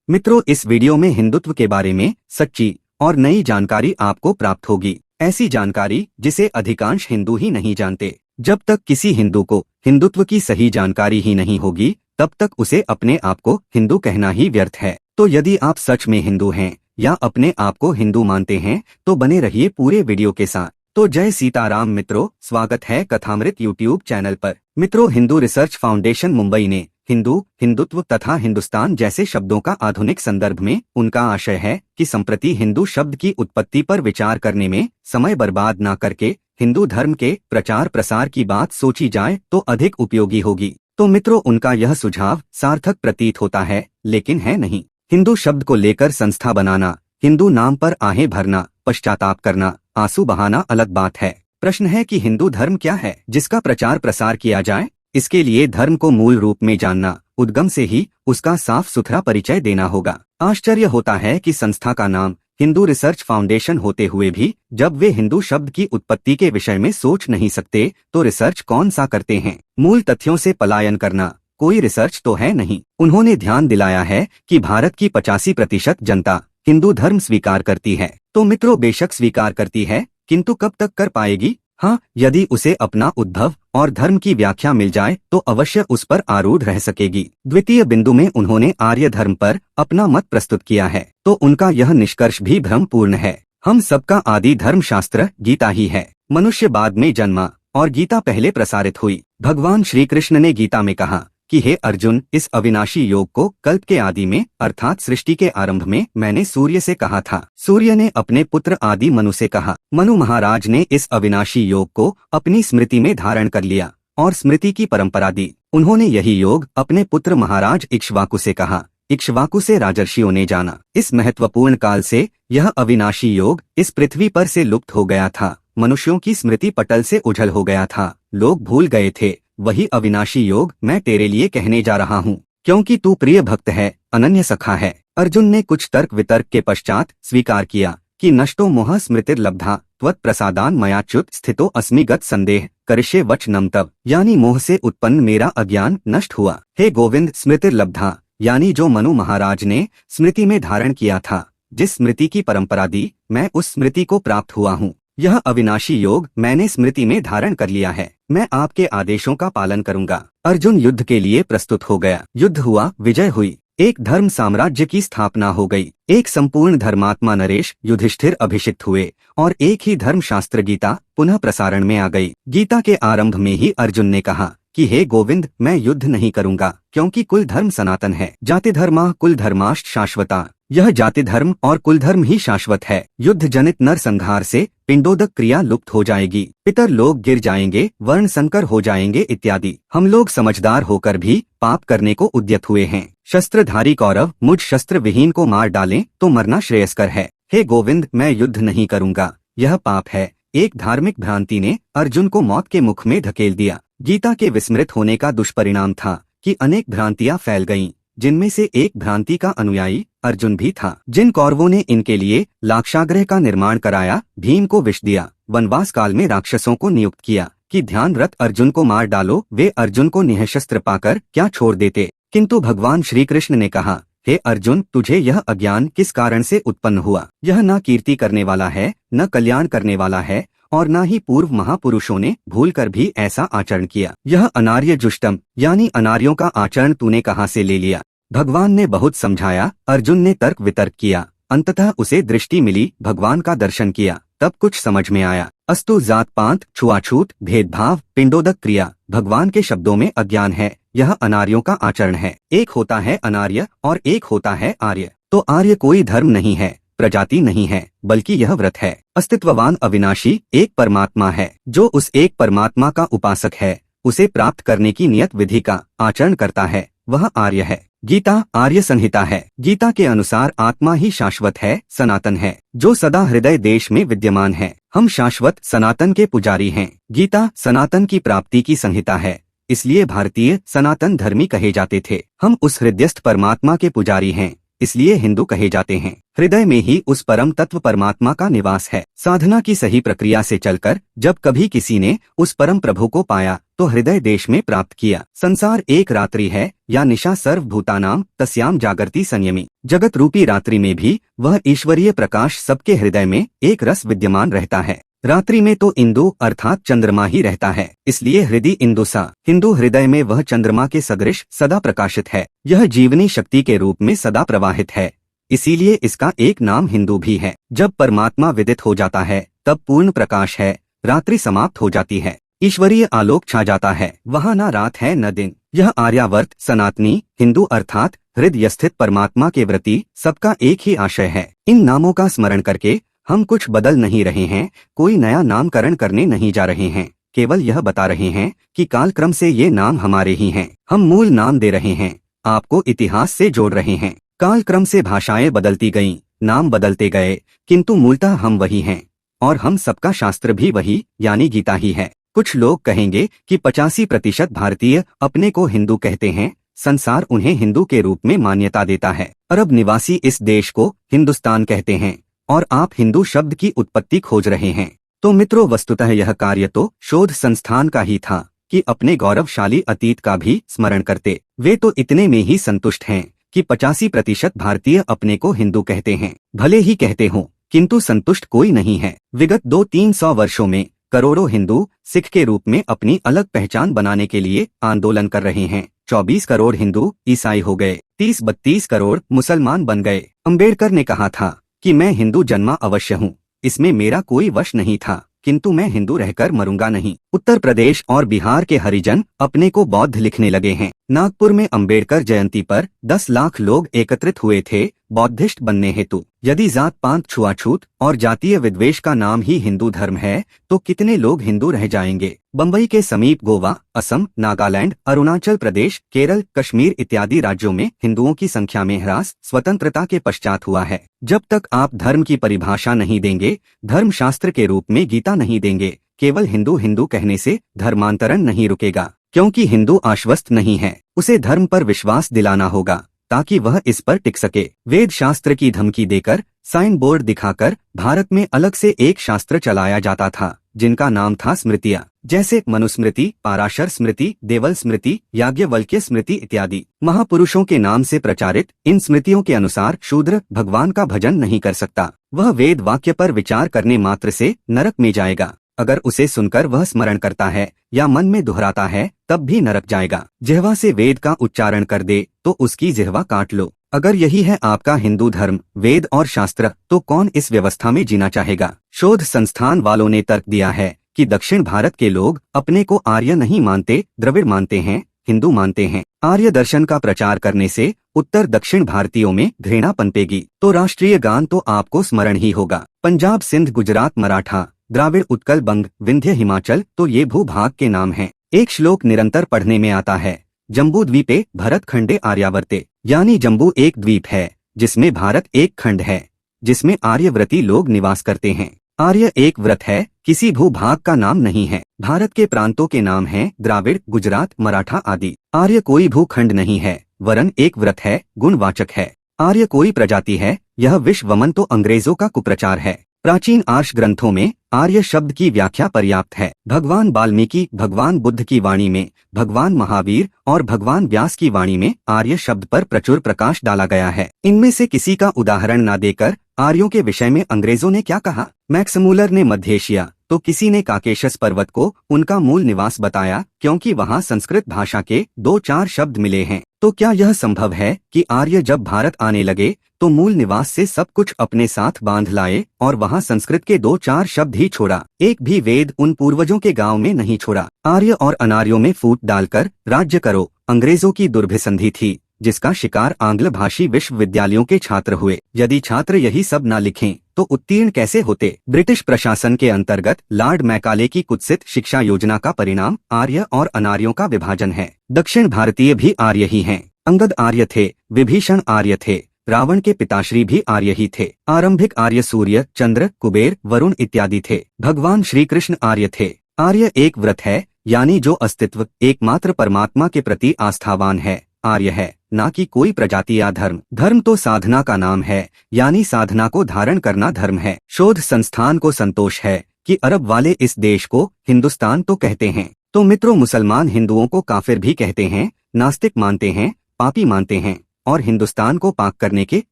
मित्रों, इस वीडियो में हिंदुत्व के बारे में सच्ची और नई जानकारी आपको प्राप्त होगी। ऐसी जानकारी जिसे अधिकांश हिंदू ही नहीं जानते। जब तक किसी हिंदू को हिंदुत्व की सही जानकारी ही नहीं होगी, तब तक उसे अपने आप को हिंदू कहना ही व्यर्थ है। तो यदि आप सच में हिंदू हैं या अपने आप को हिंदू मानते हैं, तो बने रहिए पूरे वीडियो के साथ। तो जय सीताराम मित्रों, स्वागत है कथामृत यूट्यूब चैनल पर। मित्रों, हिंदू रिसर्च फाउंडेशन मुंबई ने हिंदू, हिंदुत्व तथा हिंदुस्तान जैसे शब्दों का आधुनिक संदर्भ में उनका आशय है कि संप्रति हिंदू शब्द की उत्पत्ति पर विचार करने में समय बर्बाद न करके हिंदू धर्म के प्रचार प्रसार की बात सोची जाए तो अधिक उपयोगी होगी। तो मित्रों, उनका यह सुझाव सार्थक प्रतीत होता है, लेकिन है नहीं। हिंदू शब्द को लेकर संस्था बनाना, हिंदू नाम पर आहें भरना, पश्चाताप करना, आंसू बहाना अलग बात है। प्रश्न है कि हिंदू धर्म क्या है जिसका प्रचार प्रसार किया जाए। इसके लिए धर्म को मूल रूप में जानना, उद्गम से ही उसका साफ सुथरा परिचय देना होगा। आश्चर्य होता है कि संस्था का नाम हिंदू रिसर्च फाउंडेशन होते हुए भी जब वे हिंदू शब्द की उत्पत्ति के विषय में सोच नहीं सकते, तो रिसर्च कौन सा करते हैं। मूल तथ्यों से पलायन करना कोई रिसर्च तो है नहीं। उन्होंने ध्यान दिलाया है कि भारत की 85% जनता हिंदू धर्म स्वीकार करती है। तो मित्रों, बेशक स्वीकार करती है, किंतु कब तक कर पाएगी। हाँ, यदि उसे अपना उद्भव और धर्म की व्याख्या मिल जाए तो अवश्य उस पर आरूढ़ रह सकेगी। द्वितीय बिंदु में उन्होंने आर्य धर्म पर अपना मत प्रस्तुत किया है, तो उनका यह निष्कर्ष भी भ्रमपूर्ण है। हम सबका आदि धर्म शास्त्र गीता ही है। मनुष्य बाद में जन्मा और गीता पहले प्रसारित हुई। भगवान श्री कृष्ण ने गीता में कहा कि हे अर्जुन, इस अविनाशी योग को कल्प के आदि में अर्थात सृष्टि के आरंभ में मैंने सूर्य से कहा था। सूर्य ने अपने पुत्र आदि मनु से कहा। मनु महाराज ने इस अविनाशी योग को अपनी स्मृति में धारण कर लिया और स्मृति की परंपरा दी। उन्होंने यही योग अपने पुत्र महाराज इक्ष्वाकु से कहा। इक्ष्वाकु से राजर्षियों ने जाना। इस महत्वपूर्ण काल से यह अविनाशी योग इस पृथ्वी पर से लुप्त हो गया था। मनुष्यों की स्मृति पटल से उझल हो गया था। लोग भूल गए थे। वही अविनाशी योग मैं तेरे लिए कहने जा रहा हूँ, क्योंकि तू प्रिय भक्त है, अनन्य सखा है। अर्जुन ने कुछ तर्क वितर्क के पश्चात स्वीकार किया कि नष्टो मोह स्मृतिर्लब्धा त्वत् प्रसादान मयाच्युत स्थितो अस्मि गत संदेह करिष्ये वचनम तव, यानी मोह से उत्पन्न मेरा अज्ञान नष्ट हुआ। हे गोविंद, स्मृतिर्लब्धा यानी जो मनु महाराज ने स्मृति में धारण किया था, जिस स्मृति की परंपरा दी, मैं उस स्मृति को प्राप्त हुआ हूँ। यह अविनाशी योग मैंने स्मृति में धारण कर लिया है। मैं आपके आदेशों का पालन करूंगा। अर्जुन युद्ध के लिए प्रस्तुत हो गया। युद्ध हुआ, विजय हुई, एक धर्म साम्राज्य की स्थापना हो गई। एक संपूर्ण धर्मात्मा नरेश युधिष्ठिर अभिषिक्त हुए और एक ही धर्म शास्त्र गीता पुनः प्रसारण में आ गई। गीता के आरंभ में ही अर्जुन ने कहा कि हे गोविंद, मैं युद्ध नहीं करूंगा, क्योंकि कुल धर्म सनातन है। जाति धर्मा कुल धर्माश्च शाश्वता, यह जाति धर्म और कुल धर्म ही शाश्वत है। युद्ध जनित नर संहार से पिंडोदक क्रिया लुप्त हो जाएगी, पितर लोग गिर जाएंगे, वर्ण संकर हो जाएंगे इत्यादि। हम लोग समझदार होकर भी पाप करने को उद्यत हुए हैं। शस्त्रधारी कौरव मुझ शस्त्र विहीन को मार डालें तो मरना श्रेयस्कर है। हे गोविंद, मैं युद्ध नहीं करूंगा, यह पाप है। एक धार्मिक भ्रांति ने अर्जुन को मौत के मुख में धकेल दिया। गीता के विस्मृत होने का दुष्परिणाम था कि अनेक भ्रांतियां फैल गईं, जिनमें से एक भ्रांति का अनुयायी अर्जुन भी था। जिन कौरवों ने इनके लिए लाक्षागृह का निर्माण कराया, भीम को विष दिया, वनवास काल में राक्षसों को नियुक्त किया कि ध्यान रत अर्जुन को मार डालो, वे अर्जुन को निःशस्त्र पाकर क्या छोड़ देते। किंतु भगवान श्री कृष्ण ने कहा, हे अर्जुन, तुझे यह अज्ञान किस कारण से उत्पन्न हुआ। यह न कीर्ति करने वाला है, न कल्याण करने वाला है, और न ही पूर्व महापुरुषों ने भूलकर भी ऐसा आचरण किया। यह अनार्य जुष्टम यानी अनार्यों का आचरण तूने कहाँ से ले लिया। भगवान ने बहुत समझाया, अर्जुन ने तर्क वितर्क किया, अंततः उसे दृष्टि मिली, भगवान का दर्शन किया, तब कुछ समझ में आया। अस्तु जात पात छुआछूत भेदभाव पिंडोदक क्रिया भगवान के शब्दों में अज्ञान है। यह अनार्यों का आचरण है। एक होता है अनार्य और एक होता है आर्य। तो आर्य कोई धर्म नहीं है, प्रजाति नहीं है, बल्कि यह व्रत है। अस्तित्ववान अविनाशी एक परमात्मा है। जो उस एक परमात्मा का उपासक है, उसे प्राप्त करने की नियत विधि का आचरण करता है, वह आर्य है। गीता आर्य संहिता है। गीता के अनुसार आत्मा ही शाश्वत है, सनातन है, जो सदा हृदय देश में विद्यमान है। हम शाश्वत सनातन के पुजारी हैं। गीता सनातन की प्राप्ति की संहिता है, इसलिए भारतीय सनातन धर्मी कहे जाते थे। हम उस हृदयस्थ परमात्मा के पुजारी हैं, इसलिए हिंदू कहे जाते हैं। हृदय में ही उस परम तत्व परमात्मा का निवास है। साधना की सही प्रक्रिया से चलकर जब कभी किसी ने उस परम प्रभु को पाया तो हृदय देश में प्राप्त किया। संसार एक रात्रि है या निशा सर्वभूतानाम तस्याम जागर्ति संयमी। जगत रूपी रात्रि में भी वह ईश्वरीय प्रकाश सबके हृदय में एक रस विद्यमान रहता है। रात्रि में तो इंदु अर्थात चंद्रमा ही रहता है, इसलिए हृदय इंदुसा। हिंदू हृदय में वह चंद्रमा के सदृश सदा प्रकाशित है। यह जीवनी शक्ति के रूप में सदा प्रवाहित है, इसीलिए इसका एक नाम हिंदू भी है। जब परमात्मा विदित हो जाता है तब पूर्ण प्रकाश है, रात्रि समाप्त हो जाती है, ईश्वरीय आलोक छा जाता है, वहाँ न रात है न दिन। यह आर्यावर्त सनातनी हिंदू अर्थात हृदय स्थित परमात्मा के व्रती सबका एक ही आशय है। इन नामों का स्मरण करके हम कुछ बदल नहीं रहे हैं, कोई नया नामकरण करने नहीं जा रहे हैं, केवल यह बता रहे हैं कि कालक्रम से ये नाम हमारे ही हैं। हम मूल नाम दे रहे हैं, आपको इतिहास से जोड़ रहे हैं। कालक्रम से भाषाएं बदलती गईं, नाम बदलते गए, किंतु मूलतः हम वही हैं और हम सबका शास्त्र भी वही यानी गीता ही है। कुछ लोग कहेंगे कि 85% भारतीय अपने को हिंदू कहते हैं, संसार उन्हें हिंदू के रूप में मान्यता देता है। अरब निवासी इस देश को हिंदुस्तान कहते हैं और आप हिंदू शब्द की उत्पत्ति खोज रहे हैं। तो मित्रों, वस्तुतः यह कार्य तो शोध संस्थान का ही था कि अपने गौरवशाली अतीत का भी स्मरण करते। वे तो इतने में ही संतुष्ट हैं कि 85% भारतीय अपने को हिंदू कहते हैं। भले ही कहते हों, किंतु संतुष्ट कोई नहीं है। विगत 200-300 वर्षों में करोड़ों हिंदू सिख के रूप में अपनी अलग पहचान बनाने के लिए आंदोलन कर रहे हैं। 24 करोड़ हिंदू ईसाई हो गए, 30-32 करोड़ मुसलमान बन गए। अम्बेडकर ने कहा था कि मैं हिंदू जन्मा अवश्य हूँ, इसमें मेरा कोई वश नहीं था, किंतु मैं हिंदू रहकर मरूंगा नहीं। उत्तर प्रदेश और बिहार के हरिजन अपने को बौद्ध लिखने लगे हैं। नागपुर में अम्बेडकर जयंती पर 10 लाख लोग एकत्रित हुए थे बौद्धिस्ट बनने हेतु। यदि जात पात छुआछूत और जातीय विद्वेष का नाम ही हिंदू धर्म है तो कितने लोग हिंदू रह जाएंगे। बम्बई के समीप गोवा, असम, नागालैंड, अरुणाचल प्रदेश, केरल, कश्मीर इत्यादि राज्यों में हिंदुओं की संख्या में ह्रास स्वतंत्रता के पश्चात हुआ है। जब तक आप धर्म की परिभाषा नहीं देंगे, धर्मशास्त्र के रूप में गीता नहीं देंगे, केवल हिंदू हिंदू कहने से धर्मांतरण नहीं रुकेगा। क्योंकि हिंदू आश्वस्त नहीं है, उसे धर्म पर विश्वास दिलाना होगा ताकि वह इस पर टिक सके। वेद शास्त्र की धमकी देकर, साइन बोर्ड दिखाकर भारत में अलग से एक शास्त्र चलाया जाता था जिनका नाम था स्मृतियां, जैसे मनुस्मृति, पाराशर स्मृति, देवल स्मृति, याज्ञवल्क्य स्मृति इत्यादि। महापुरुषों के नाम से प्रचारित इन स्मृतियों के अनुसार शूद्र भगवान का भजन नहीं कर सकता। वह वेद वाक्य पर विचार करने मात्र से नरक में जाएगा। अगर उसे सुनकर वह स्मरण करता है या मन में दोहराता है तब भी नरक जाएगा। जिह्वा से वेद का उच्चारण कर दे तो उसकी जिह्वा काट लो। अगर यही है आपका हिंदू धर्म, वेद और शास्त्र, तो कौन इस व्यवस्था में जीना चाहेगा। शोध संस्थान वालों ने तर्क दिया है कि दक्षिण भारत के लोग अपने को आर्य नहीं मानते, द्रविड़ मानते हैं, हिंदू मानते हैं। आर्य दर्शन का प्रचार करने से उत्तर दक्षिण भारतीयों में घृणा पनपेगी। तो राष्ट्रीय गान तो आपको स्मरण ही होगा। पंजाब, सिंध, गुजरात, मराठा, द्राविड़, उत्कल, बंग, विंध्य, हिमाचल, तो ये भूभाग के नाम हैं। एक श्लोक निरंतर पढ़ने में आता है, जम्बू द्वीपे भरत खंडे आर्यावर्ते, यानी जम्बू एक द्वीप है जिसमें भारत एक खंड है, जिसमें आर्यव्रती लोग निवास करते हैं। आर्य एक व्रत है, किसी भूभाग का नाम नहीं है। भारत के प्रांतों के नाम हैं द्राविड़, गुजरात, मराठा आदि। आर्य कोई भूखंड नहीं है, वरन एक व्रत है, गुणवाचक है। आर्य कोई प्रजाति है, यह विश्वमन तो अंग्रेजों का कुप्रचार है। प्राचीन आर्ष ग्रंथों में आर्य शब्द की व्याख्या पर्याप्त है। भगवान वाल्मीकि, भगवान बुद्ध की वाणी में, भगवान महावीर और भगवान व्यास की वाणी में आर्य शब्द पर प्रचुर प्रकाश डाला गया है। इनमें से किसी का उदाहरण न देकर आर्यों के विषय में अंग्रेजों ने क्या कहा। मैक्समूलर ने मध्य एशिया, तो किसी ने काकेशस पर्वत को उनका मूल निवास बताया, क्योंकि वहाँ संस्कृत भाषा के 2-4 शब्द मिले हैं। तो क्या यह संभव है कि आर्य जब भारत आने लगे तो मूल निवास से सब कुछ अपने साथ बांध लाए और वहाँ संस्कृत के 2-4 शब्द ही छोड़ा, एक भी वेद उन पूर्वजों के गांव में नहीं छोड़ा। आर्य और अनार्यों में फूट डालकर राज्य करो, अंग्रेजों की दुर्भिसंधि थी, जिसका शिकार आंग्ल भाषी विश्वविद्यालयों के छात्र हुए। यदि छात्र यही सब न लिखें तो उत्तीर्ण कैसे होते। ब्रिटिश प्रशासन के अंतर्गत लॉर्ड मैकाले की कुत्सित शिक्षा योजना का परिणाम आर्य और अनार्यों का विभाजन है। दक्षिण भारतीय भी आर्य ही हैं। अंगद आर्य थे, विभीषण आर्य थे, रावण के पिताश्री भी आर्य ही थे। आरंभिक आर्य सूर्य, चंद्र, कुबेर, वरुण इत्यादि थे। भगवान श्री कृष्ण आर्य थे। आर्य एक व्रत है, यानी जो अस्तित्व एकमात्र परमात्मा के प्रति आस्थावान है, आर्य है। ना कि कोई प्रजाति या धर्म। धर्म तो साधना का नाम है, यानी साधना को धारण करना धर्म है। शोध संस्थान को संतोष है कि अरब वाले इस देश को हिंदुस्तान तो कहते हैं, तो मित्रों मुसलमान हिंदुओं को काफिर भी कहते हैं, नास्तिक मानते हैं, पापी मानते हैं और हिंदुस्तान को पाक करने के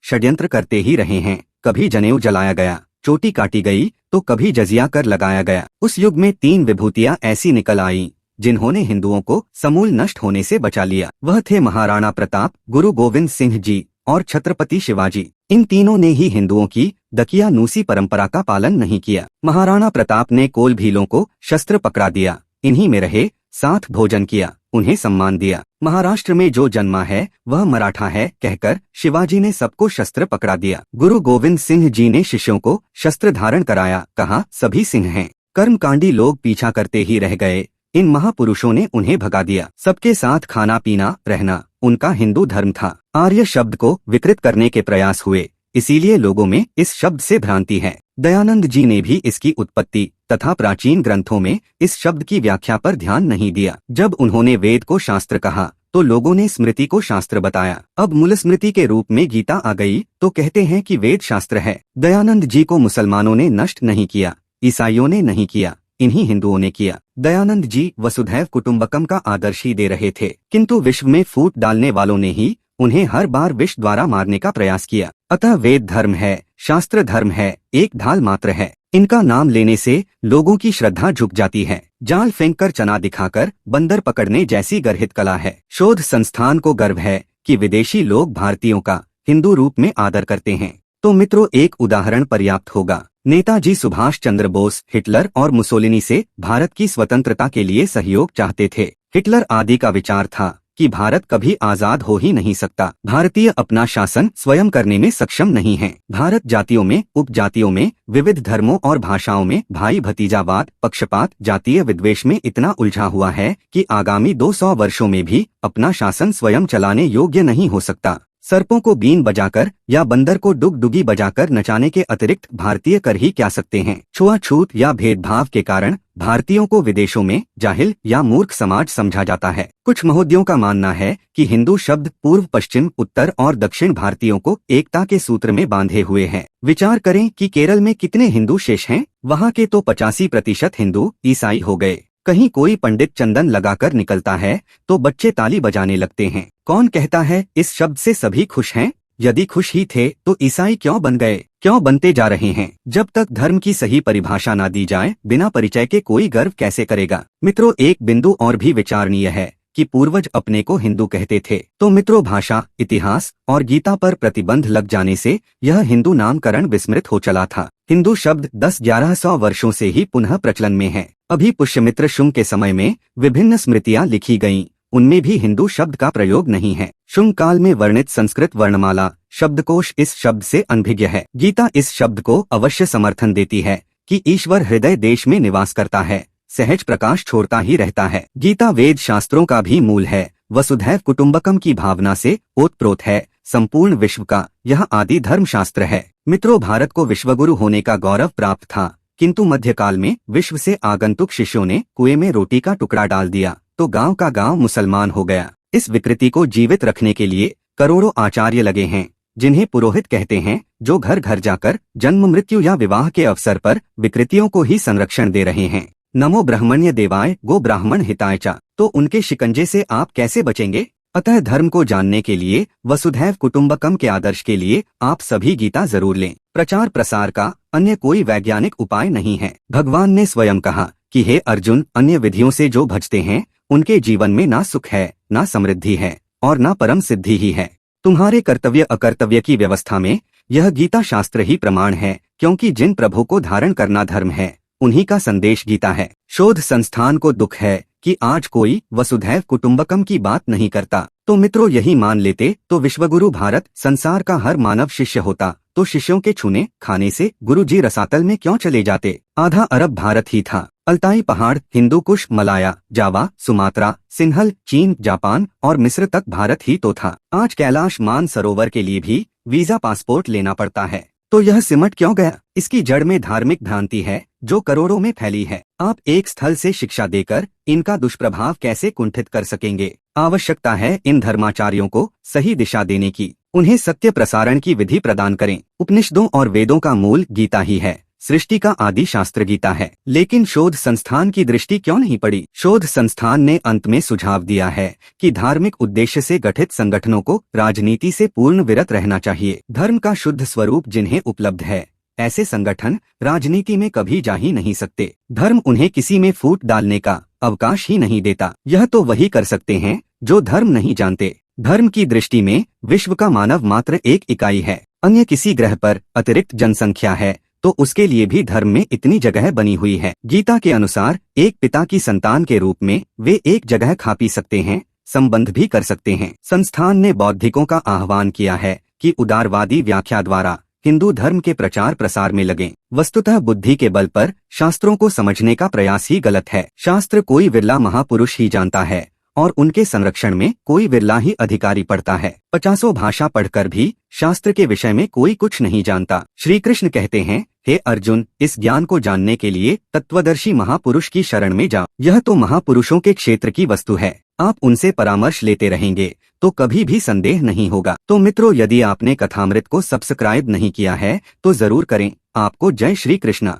षड्यंत्र करते ही रहे हैं। कभी जनेऊ जलाया गया, चोटी काटी गई, तो कभी जजिया कर लगाया गया। उस युग में 3 विभूतियां ऐसी निकल आईं जिन्होंने हिंदुओं को समूल नष्ट होने से बचा लिया। वह थे महाराणा प्रताप, गुरु गोविंद सिंह जी और छत्रपति शिवाजी। इन तीनों ने ही हिंदुओं की दकियानूसी परंपरा का पालन नहीं किया। महाराणा प्रताप ने कोल भीलों को शस्त्र पकड़ा दिया, इन्हीं में रहे, साथ भोजन किया, उन्हें सम्मान दिया। महाराष्ट्र में जो जन्मा है वह मराठा है कहकर शिवाजी ने सबको शस्त्र पकड़ा दिया। गुरु गोविंद सिंह जी ने शिष्यों को शस्त्र धारण कराया, कहा सभी सिंह हैं। कर्मकांडी लोग पीछा करते ही रह गए, इन महापुरुषों ने उन्हें भगा दिया। सबके साथ खाना पीना रहना उनका हिंदू धर्म था। आर्य शब्द को विकृत करने के प्रयास हुए, इसीलिए लोगों में इस शब्द से भ्रांति है। दयानंद जी ने भी इसकी उत्पत्ति तथा प्राचीन ग्रंथों में इस शब्द की व्याख्या पर ध्यान नहीं दिया। जब उन्होंने वेद को शास्त्र कहा तो लोगों ने स्मृति को शास्त्र बताया। अब मूल स्मृति के रूप में गीता आ गई तो कहते हैं कि वेद शास्त्र है। दयानंद जी को मुसलमानों ने नष्ट नहीं किया, ईसाइयों ने नहीं किया, इन्हीं हिंदुओं ने किया। दयानंद जी वसुधैव कुटुंबकम का आदर्श ही दे रहे थे, किंतु विश्व में फूट डालने वालों ने ही उन्हें हर बार विष द्वारा मारने का प्रयास किया। अतः वेद धर्म है, शास्त्र धर्म है, एक ढाल मात्र है। इनका नाम लेने से लोगों की श्रद्धा झुक जाती है। जाल फेंककर चना दिखाकर बंदर पकड़ने जैसी गर्हित कला है। शोध संस्थान को गर्व है कि विदेशी लोग भारतीयों का हिंदू रूप में आदर करते हैं। तो मित्रों एक उदाहरण पर्याप्त होगा। नेताजी सुभाष चंद्र बोस हिटलर और मुसोलिनी से भारत की स्वतंत्रता के लिए सहयोग चाहते थे। हिटलर आदि का विचार था कि भारत कभी आजाद हो ही नहीं सकता। भारतीय अपना शासन स्वयं करने में सक्षम नहीं है। भारत जातियों में, उपजातियों में, विविध धर्मों और भाषाओं में भाई भतीजावाद, पक्षपात, जातीय विद्वेष में इतना उलझा हुआ है कि आगामी 200 वर्षों में भी अपना शासन स्वयं चलाने योग्य नहीं हो सकता। सर्पों को बीन बजाकर या बंदर को डुगडुगी बजाकर नचाने के अतिरिक्त भारतीय कर ही क्या सकते हैं। छुआछूत या भेदभाव के कारण भारतीयों को विदेशों में जाहिल या मूर्ख समाज समझा जाता है। कुछ महोदयों का मानना है कि हिंदू शब्द पूर्व, पश्चिम, उत्तर और दक्षिण भारतीयों को एकता के सूत्र में बांधे हुए है। विचार करें कि केरल में कितने हिंदू शेष हैं। वहाँ के तो 85% हिंदू ईसाई हो गए। कहीं कोई पंडित चंदन लगाकर निकलता है तो बच्चे ताली बजाने लगते हैं। कौन कहता है इस शब्द से सभी खुश हैं? यदि खुश ही थे तो ईसाई क्यों बन गए, क्यों बनते जा रहे हैं? जब तक धर्म की सही परिभाषा ना दी जाए, बिना परिचय के कोई गर्व कैसे करेगा? मित्रों एक बिंदु और भी विचारणीय है कि पूर्वज अपने को हिंदू कहते थे, तो मित्रों भाषा, इतिहास और गीता पर प्रतिबंध लग जाने से यह हिंदू नामकरण विस्मृत हो चला था। हिंदू शब्द 10-1100 वर्षों से ही पुनः प्रचलन में है। अभी पुष्यमित्र शुंग के समय में विभिन्न स्मृतियां लिखी गईं, उनमें भी हिंदू शब्द का प्रयोग नहीं है। शुंग काल में वर्णित संस्कृत वर्णमाला शब्दकोश इस शब्द से अनभिज्ञ है। गीता इस शब्द को अवश्य समर्थन देती है कि ईश्वर हृदय देश में निवास करता है, सहज प्रकाश छोड़ता ही रहता है। गीता वेद शास्त्रों का भी मूल है, वसुधैव कुटुंबकम की भावना से ओतप्रोत है। संपूर्ण विश्व का यह आदि धर्म शास्त्र है। मित्रों भारत को विश्वगुरु होने का गौरव प्राप्त था, किंतु मध्यकाल में विश्व से आगंतुक शिष्यों ने कुएं में रोटी का टुकड़ा डाल दिया तो गांव का गांव मुसलमान हो गया। इस विकृति को जीवित रखने के लिए करोड़ों आचार्य लगे हैं, जिन्हें पुरोहित कहते हैं, जो घर घर जाकर जन्म, मृत्यु या विवाह के अवसर पर विकृतियों को ही संरक्षण दे रहे हैं। नमो ब्राह्मण्य देवाय गो ब्राह्मण हिताय च। तो उनके शिकंजे से आप कैसे बचेंगे? अतः धर्म को जानने के लिए, वसुधैव कुटुंबकम के आदर्श के लिए आप सभी गीता जरूर लें। प्रचार प्रसार का अन्य कोई वैज्ञानिक उपाय नहीं है। भगवान ने स्वयं कहा कि हे अर्जुन, अन्य विधियों से जो भजते हैं उनके जीवन में ना सुख है, ना समृद्धि है और ना परम सिद्धि ही है। तुम्हारे कर्तव्य अकर्तव्य की व्यवस्था में यह गीता शास्त्र ही प्रमाण है, क्योंकि जिन प्रभु को धारण करना धर्म है उन्हीं का संदेश गीता है। शोध संस्थान को दुख है कि आज कोई वसुधैव कुटुंबकम की बात नहीं करता। तो मित्रों यही मान लेते तो विश्वगुरु भारत संसार का हर मानव शिष्य होता, तो शिष्यों के छूने खाने से गुरु जी रसातल में क्यों चले जाते? आधा अरब भारत ही था। अल्ताई पहाड़, हिंदू कुश, मलाया, जावा, सुमात्रा, सिन्हल, चीन, जापान और मिस्र तक भारत ही तो था। आज कैलाश मानसरोवर के लिए भी वीजा पासपोर्ट लेना पड़ता है। तो यह सिमट क्यों गया? इसकी जड़ में धार्मिक भ्रांति है जो करोड़ों में फैली है। आप एक स्थल से शिक्षा देकर इनका दुष्प्रभाव कैसे कुंठित कर सकेंगे? आवश्यकता है इन धर्माचार्यों को सही दिशा देने की, उन्हें सत्य प्रसारण की विधि प्रदान करें। उपनिषदों और वेदों का मूल गीता ही है, सृष्टि का आदि शास्त्र गीता है। लेकिन शोध संस्थान की दृष्टि क्यों नहीं पड़ी? शोध संस्थान ने अंत में सुझाव दिया है कि धार्मिक उद्देश्य से गठित संगठनों को राजनीति से पूर्ण विरत रहना चाहिए। धर्म का शुद्ध स्वरूप जिन्हें उपलब्ध है, ऐसे संगठन राजनीति में कभी जा ही नहीं सकते। धर्म उन्हें किसी में फूट डालने का अवकाश ही नहीं देता। यह तो वही कर सकते हैं जो धर्म नहीं जानते। धर्म की दृष्टि में विश्व का मानव मात्र एक इकाई है। अन्य किसी ग्रह पर अतिरिक्त जनसंख्या है तो उसके लिए भी धर्म में इतनी जगह बनी हुई है। गीता के अनुसार एक पिता की संतान के रूप में वे एक जगह खा पी सकते हैं, संबंध भी कर सकते हैं। संस्थान ने बौद्धिकों का आह्वान किया है कि उदारवादी व्याख्या द्वारा हिंदू धर्म के प्रचार प्रसार में लगें। वस्तुतः बुद्धि के बल पर शास्त्रों को समझने का प्रयास ही गलत है। शास्त्र कोई विरला महापुरुष ही जानता है और उनके संरक्षण में कोई विरला ही अधिकारी पढ़ता है। 50 भाषा पढ़कर भी शास्त्र के विषय में कोई कुछ नहीं जानता। श्री कृष्ण कहते हैं, हे अर्जुन, इस ज्ञान को जानने के लिए तत्वदर्शी महापुरुष की शरण में जाओ। यह तो महापुरुषों के क्षेत्र की वस्तु है। आप उनसे परामर्श लेते रहेंगे तो कभी भी संदेह नहीं होगा। तो मित्रों, यदि आपने कथामृत को सब्सक्राइब नहीं किया है तो जरूर करें। आपको जय श्री कृष्ण।